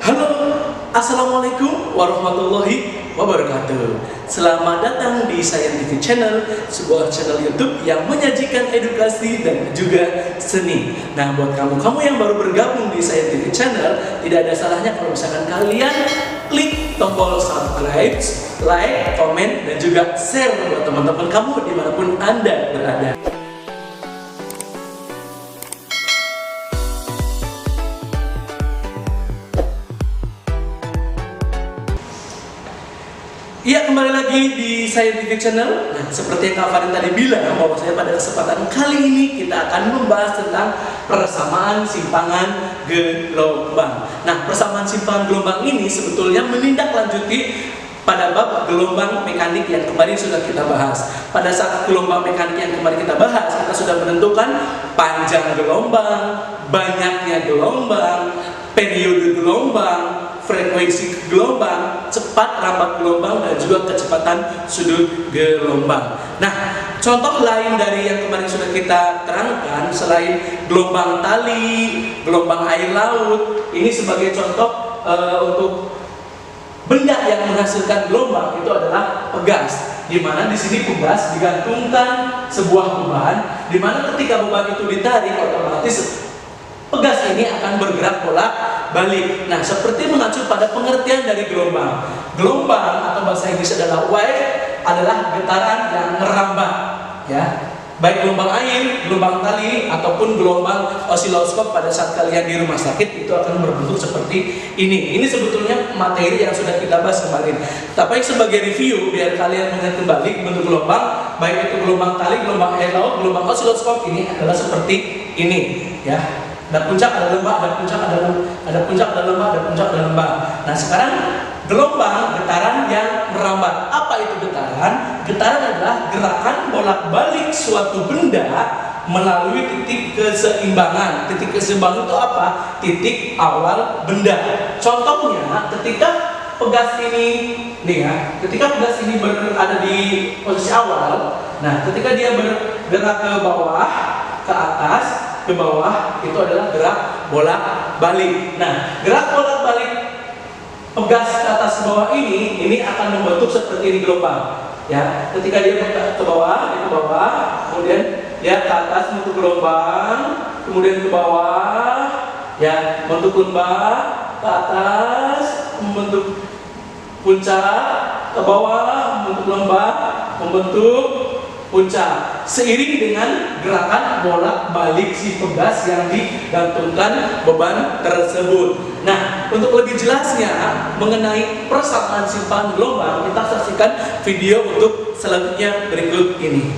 Halo, Assalamualaikum warahmatullahi wabarakatuh. Selamat datang di Scientific Channel, sebuah channel YouTube yang menyajikan edukasi dan juga seni. Nah, buat kamu yang baru bergabung di Scientific Channel, tidak ada salahnya kalau misalkan kalian klik tombol subscribe, like, komen, dan juga share buat teman-teman kamu dimanapun Anda berada. Iya, kembali lagi di Scientific Channel. Nah, seperti yang Kak Farin tadi bilang, bahwa saya pada kesempatan kali ini kita akan membahas tentang persamaan simpangan gelombang. Nah, persamaan simpangan gelombang ini sebetulnya menindaklanjuti pada bab gelombang mekanik yang kemarin sudah kita bahas. Pada saat gelombang mekanik yang kemarin kita bahas, kita sudah menentukan panjang gelombang, banyaknya gelombang, periode gelombang, frekuensi gelombang, cepat rambat gelombang, dan juga kecepatan sudut gelombang. Nah, contoh lain dari yang kemarin sudah kita terangkan selain gelombang tali, gelombang air laut, ini sebagai contoh untuk benda yang menghasilkan gelombang itu adalah pegas. Di mana di sini pegas digantungkan sebuah beban, di mana ketika beban itu ditarik otomatis pegas ini akan bergerak bolak-balik. Nah, seperti mengacu pada pengertian dari gelombang. Gelombang atau bahasa Inggris adalah wave, adalah getaran yang merambat, ya. Baik gelombang air, gelombang tali, ataupun gelombang osiloskop pada saat kalian di rumah sakit itu akan berbentuk seperti ini. Ini sebetulnya materi yang sudah kita bahas kemarin. Tapi sebagai review biar kalian mengingat kembali bentuk gelombang, baik itu gelombang tali, gelombang air laut, gelombang osiloskop ini adalah seperti ini, ya. Ada puncak, ada lembah, ada puncak, ada puncak, ada lembah, ada puncak, ada lembah. Nah, sekarang gelombang, getaran yang merambat. Apa itu getaran? Getaran adalah gerakan bolak-balik suatu benda melalui titik keseimbangan. Titik keseimbangan itu apa? Titik awal benda. Contohnya, ketika pegas ini, nih ya, ketika pegas ini berada di posisi awal, nah, ketika dia bergerak ke bawah, ke atas, ke bawah, itu adalah gerak bolak-balik. Nah, gerak bolak-balik pegas ke atas ke bawah ini akan membentuk seperti ini gelombang. Ya, ketika dia ke bawah, dia ke bawah, kemudian dia ke atas membentuk gelombang, kemudian ke bawah, ya, membentuk lembah, ke atas membentuk puncak, ke bawah membentuk lembah, membentuk puncak, seiring dengan gerakan bolak-balik si pegas yang digantungkan beban tersebut. Nah, untuk lebih jelasnya mengenai persamaan simpangan gelombang, kita saksikan video untuk selanjutnya berikut ini.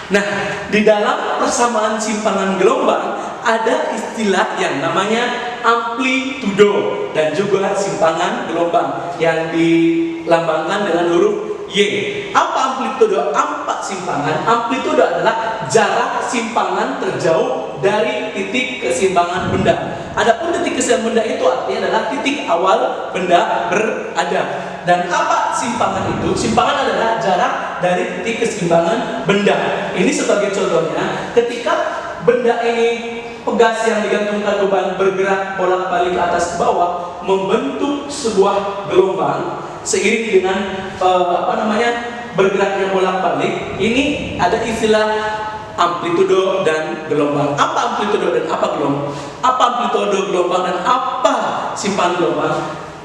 Nah, di dalam persamaan simpangan gelombang ada istilah yang namanya amplitudo dan juga simpangan gelombang yang dilambangkan dengan huruf Y. Apa amplitudo? Apa simpangan? Amplitudo adalah jarak simpangan terjauh dari titik keseimbangan benda. Adapun titik keseimbangan benda itu artinya adalah titik awal benda berada. Dan apa simpangan itu? Simpangan adalah jarak dari titik keseimbangan benda. Ini sebagai contohnya, ketika benda ini pegas yang digantungkan beban bergerak bolak-balik ke atas ke bawah membentuk sebuah gelombang seiring dengan bergeraknya bolak-balik. Ini ada istilah amplitudo dan gelombang. Apa amplitudo dan apa gelombang? Apa amplitudo gelombang dan apa simpangan gelombang?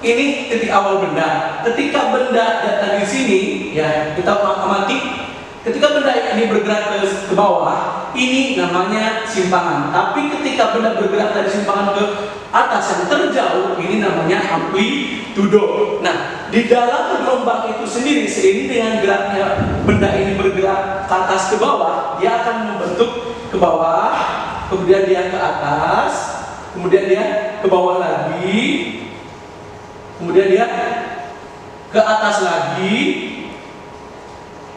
Ini titik awal benda. Ketika benda datang di sini, ya, kita amati. Ketika benda ini bergerak ke bawah, ini namanya simpangan. Tapi ketika benda bergerak dari simpangan ke atas yang terjauh, ini namanya amplitudo. Nah, di dalam gelombang itu sendiri, seiring dengan geraknya benda ini bergerak ke atas ke bawah, dia akan membentuk ke bawah, kemudian dia ke atas, kemudian dia ke bawah lagi, kemudian dia ke atas lagi,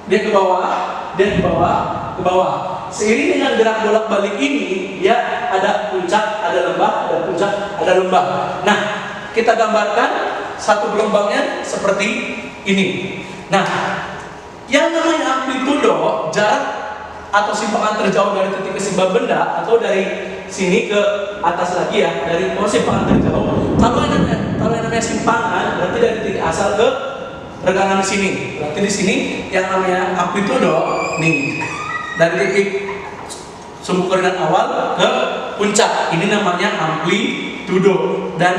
dia ke bawah, dia ke bawah, ke bawah. Seiring dengan gerak bolak-balik ini, ya, ada puncak, ada lembah, ada puncak, ada lembah. Nah, kita gambarkan satu gelombangnya seperti ini. Nah, yang namanya amplitudo, jarak atau simpangan terjauh dari titik keseimbangan benda atau dari sini ke atas lagi ya, dari simpangan dari jauh. Kalau yang namanya simpangan berarti dari titik asal ke regangan di sini. Berarti di sini yang namanya amplitudo nih dari titik sumbu koordinat awal ke puncak. Ini namanya amplitudo. Dan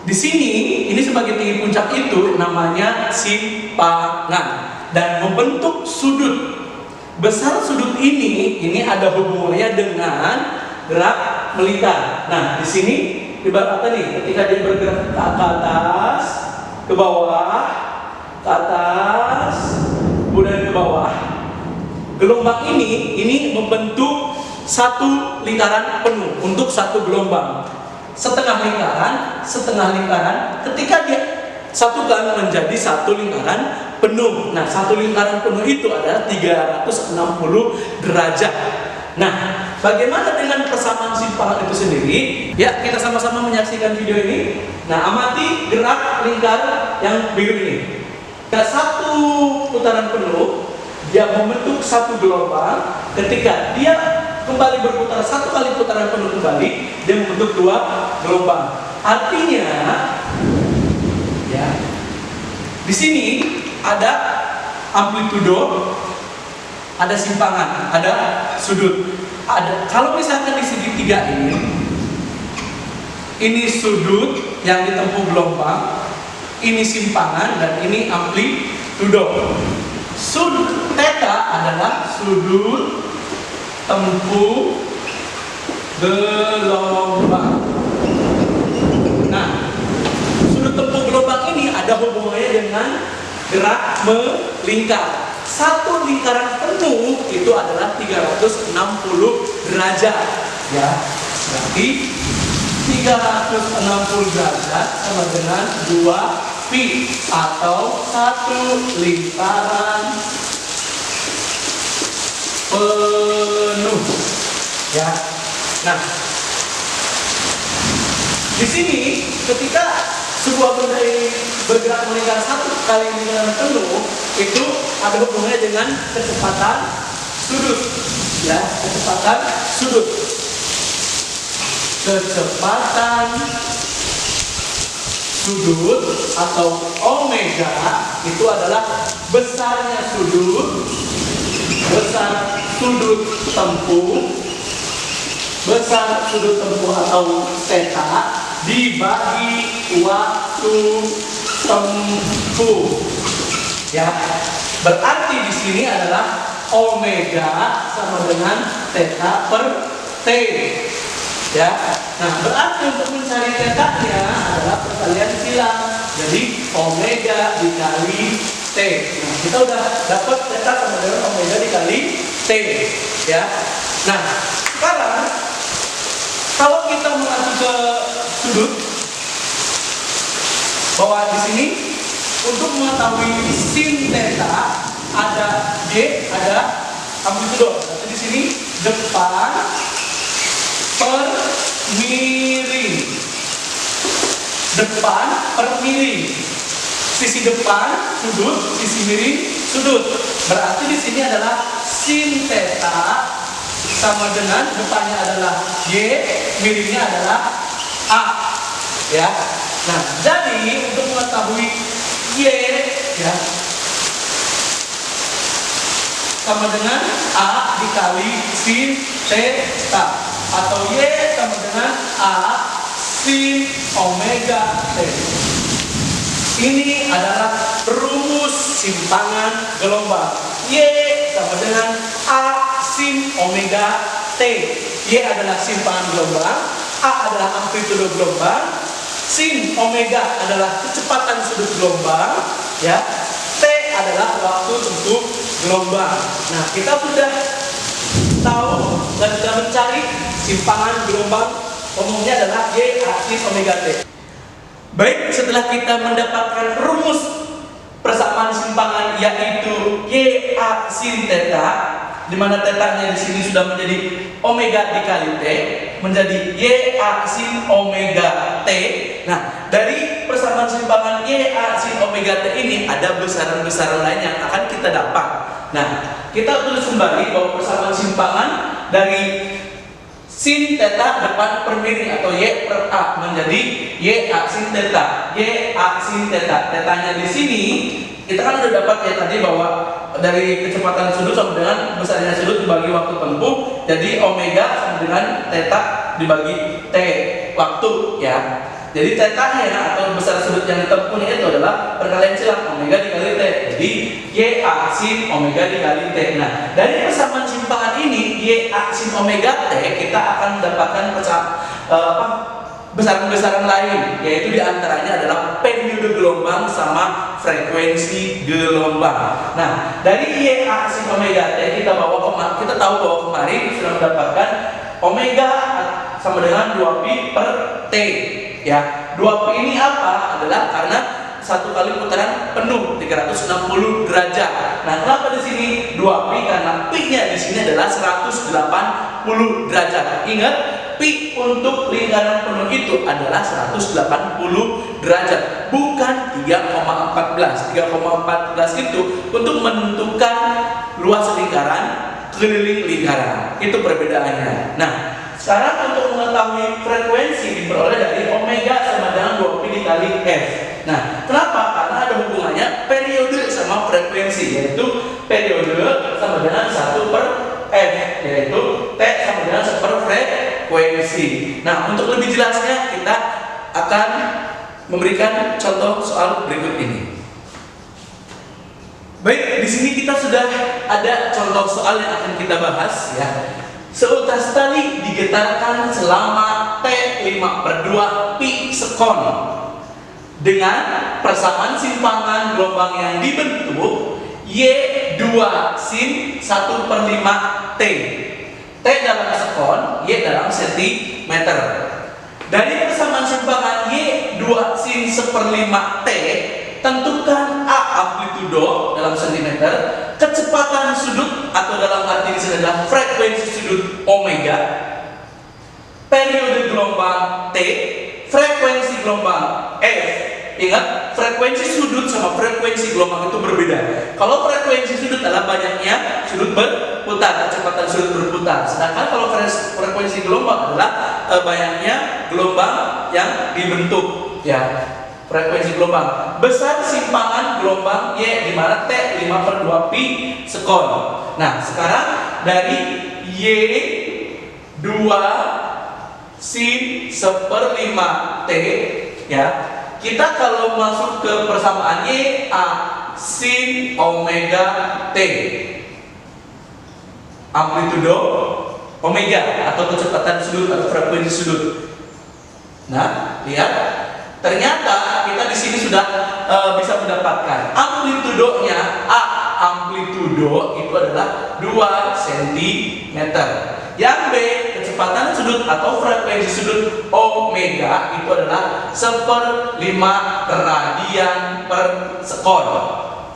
di sini ini sebagai tinggi puncak itu namanya simpangan dan membentuk sudut. Besar sudut ini ada hubungannya dengan gerak melingkar. Nah, di sini ibaratnya nih, ketika dia bergerak ke atas, ke bawah, ke atas, kemudian ke bawah. Gelombang ini membentuk satu lingkaran penuh untuk satu gelombang. Setengah lingkaran, ketika dia satukan menjadi satu lingkaran penuh. Nah, satu lingkaran penuh itu adalah 360 derajat. Nah, bagaimana dengan persamaan simpangan itu sendiri? Ya, kita sama-sama menyaksikan video ini. Nah, amati gerak lingkar yang biru ini. Jika satu putaran penuh, dia membentuk satu gelombang. Ketika dia kembali berputar satu kali putaran penuh kembali, dia membentuk dua gelombang. Artinya, ya, di sini ada amplitudo, ada simpangan, ada sudut. Kalau misalkan di segitiga ini sudut yang ditempuh gelombang, ini simpangan, dan ini amplitudo. Sudut theta adalah sudut tempuh gelombang. Nah, sudut tempuh gelombang ini ada hubungannya dengan gerak melingkar. Satu lingkaran penuh itu adalah 360 derajat. Ya, berarti 360 derajat sama dengan 2 pi atau satu lingkaran penuh. Ya. Nah, di sini ketika sebuah benda ini bergerak melingkar satu kali lingkaran penuh, itu ada hubungannya dengan kecepatan sudut. Ya, kecepatan sudut. Kecepatan sudut atau omega itu adalah besarnya sudut, besar sudut tempuh, besar sudut tempuh atau theta dibagi waktu tempuh. Ya, berarti di sini adalah omega sama dengan theta per t. Ya, nah berarti untuk mencari theta-nya adalah perkalian silang. Jadi omega dikali t. Nah, kita udah dapat theta sama dengan omega dikali t. Ya, nah sekarang kalau kita mengacu ke sudut, bahwa di sini untuk mengetahui sin theta ada y, ada amplitudo. Berarti di sini depan per miring. Depan per miring. Sisi depan sudut, sisi miring sudut. Berarti di sini adalah sin theta sama dengan depannya adalah y, miringnya adalah a. Ya. Nah, jadi untuk mengetahui y, ya, sama dengan a dikali sin theta atau y sama dengan a sin omega t. Ini adalah rumus simpangan gelombang. Y sama dengan a sin omega t. Y adalah simpangan gelombang, a adalah amplitudo gelombang, sin omega adalah kecepatan sudut gelombang, ya. T adalah waktu tempuh gelombang. Nah, kita sudah tahu dan sudah mencari simpangan gelombang, umumnya adalah y sin omega t. Baik, setelah kita mendapatkan rumus persamaan simpangan yaitu y sin theta, di mana theta-nya di sini sudah menjadi omega dikali t, menjadi y sin omega t. Nah, dari persamaan simpangan y sin omega t ini ada besaran-besaran lain yang akan kita dapat. Nah, kita tulis kembali bahwa persamaan simpangan dari sin theta depan per miring atau Y per A menjadi Y A sin theta. Y A sin theta. Tetanya di sini kita kan udah dapat ya tadi bahwa dari kecepatan sudut sama dengan besarnya sudut dibagi waktu tempuh, jadi omega sama dengan theta dibagi T waktu ya. Jadi tetanya atau besar sudut yang ditempuhnya itu adalah perkalian silang omega dikali T. Jadi Y A sin omega dikali T. Nah, dari persamaan simpangan ini Y A sin omega T kita akan mendapatkan besaran-besaran lain, yaitu diantaranya adalah periode gelombang sama frekuensi gelombang. Nah, dari Y A sin omega T kita tahu bahwa kemarin sudah mendapatkan omega sama dengan 2pi per T. Ya, 2pi ini apa? Adalah karena satu kali putaran penuh 360 derajat. Nah, kenapa di sini 2pi? Karena pi-nya di sini adalah 180 derajat. Ingat, pi untuk lingkaran penuh itu adalah 180 derajat, bukan 3,14. 3,14 itu untuk menentukan luas lingkaran, keliling lingkaran. Itu perbedaannya. Nah, sekarang untuk mengetahui frekuensi diperoleh dari omega sama dengan 2pi dikali F. Nah, kenapa? Karena ada hubungannya periode sama frekuensi, yaitu periode sama dengan 1 per F, yaitu T sama dengan 1 per frekuensi. Nah, untuk lebih jelasnya kita akan memberikan contoh soal berikut ini. Baik, di sini kita sudah ada contoh soal yang akan kita bahas ya. Seutas tali digetarkan selama T5/2 pi sekon dengan persamaan simpangan gelombang yang dibentuk Y2 sin 1/5 T. T dalam sekon, Y dalam sentimeter. Dari persamaan simpangan Y2 sin 1/5 T, tentukan A amplitudo dalam sentimeter, kecepatan sudut atau dalam arti ini adalah frekuensi sudut omega, periode gelombang T, frekuensi gelombang F. Ingat, frekuensi sudut sama frekuensi gelombang itu berbeda. Kalau frekuensi sudut adalah banyaknya sudut berputar, kecepatan sudut berputar. Sedangkan kalau frekuensi gelombang adalah banyaknya gelombang yang dibentuk ya. Frekuensi gelombang, besar simpangan gelombang Y di mana T 5/2 pi sekon. Nah, sekarang dari Y2 sin 1/5 T ya, kita kalau masuk ke persamaan Y A sin omega T, amplitudo omega atau kecepatan sudut atau frekuensi sudut. Nah, lihat, ternyata kita di sini sudah bisa mendapatkan amplitudonya. A amplitudo itu adalah 2 cm. Yang B kecepatan sudut atau frekuensi sudut omega itu adalah 1/5 radian per sekon.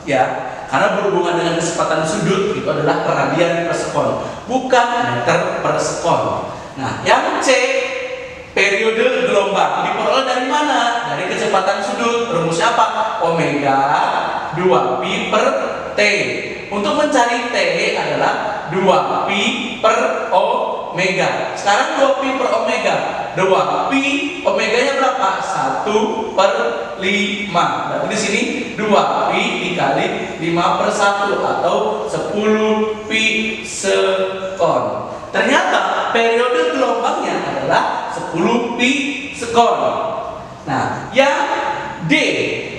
Ya, karena berhubungan dengan kecepatan sudut itu adalah radian per sekon, bukan meter per sekon. Nah, yang C periode gelombang diperoleh dari mana? Dari kecepatan sudut. Rumusnya apa? Omega 2pi per T. Untuk mencari T adalah 2pi per omega. Sekarang 2pi per omega. 2pi omeganya berapa? 1/5. Berarti di sini 2pi dikali 5/1 atau 10 pi sekon. Ternyata periode gelombangnya adalah 10 pi sekon. Nah, yang D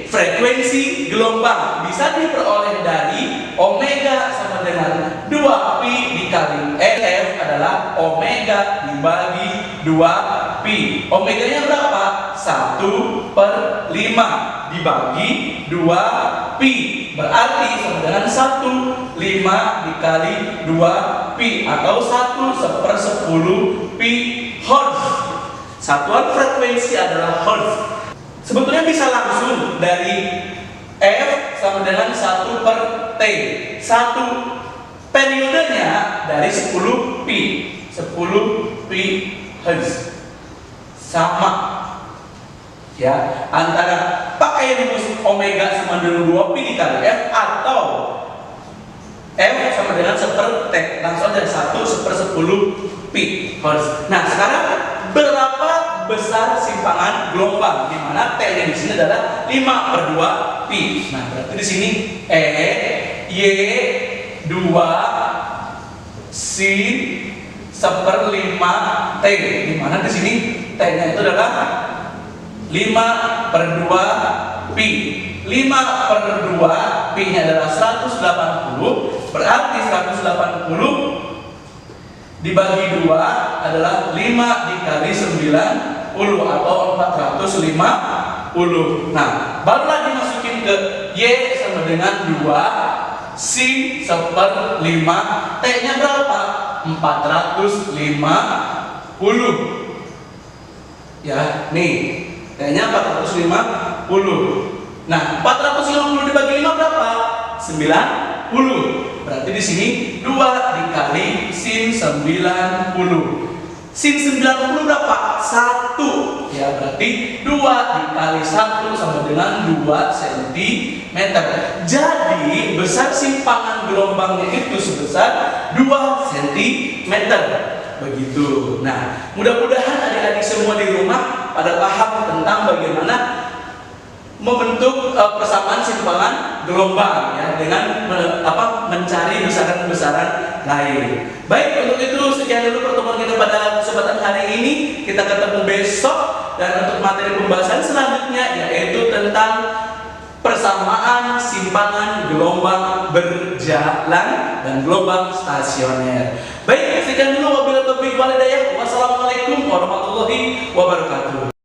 frekuensi gelombang bisa diperoleh dari omega sama dengan 2pi dikali F adalah omega dibagi 2pi. Omeganya berapa? 1/5 dibagi 2pi. Berarti sama dengan 1/5 dikali 2pi atau 1/10 pi hertz. Satuan frekuensi adalah hertz. Sebetulnya bisa langsung dari F sama dengan 1/T. 1 periodenya dari 10 pi. 10 pi hertz. Sama. Ya, antara pakai rumus omega sama dengan 2pi dikali F atau F sama dengan 1/T. Langsung aja 1/10 pi. Nah, sekarang berapa besar simpangan gelombang? Di mana T-nya di sini adalah 5/2 pi. Nah, berarti di sini E Y 2 sin 1/5 T. Di mana di sini T-nya itu adalah 5/2 pi. 5/2 pi nya adalah 180, berarti 180 dibagi 2 adalah 5 dikali 90 atau 450. Nah, baru lagi masukin ke Y sama dengan 2 sin 1/5. T nya berapa? 450. Ya, nih T nya 450. Nah, 450 dibagi 5 berapa? 90. Berarti di sini 2 dikali sin 90. Sin 90 berapa? 1. Ya, berarti 2 dikali 1 sama dengan 2 cm. Jadi, besar simpangan gelombangnya itu sebesar 2 cm. Begitu. Nah, mudah-mudahan adik-adik semua di rumah pada paham tentang bagaimana membentuk persamaan simpangan gelombang ya dengan mencari besaran-besaran lain. Baik, untuk itu sekian dulu pertemuan kita pada kesempatan hari ini. Kita ketemu besok dan untuk materi pembahasan selanjutnya yaitu tentang persamaan simpangan gelombang berjalan dan gelombang stasioner. Baik, sekian dulu wabillahi taufiq wal hidayah. Wassalamualaikum warahmatullahi wabarakatuh.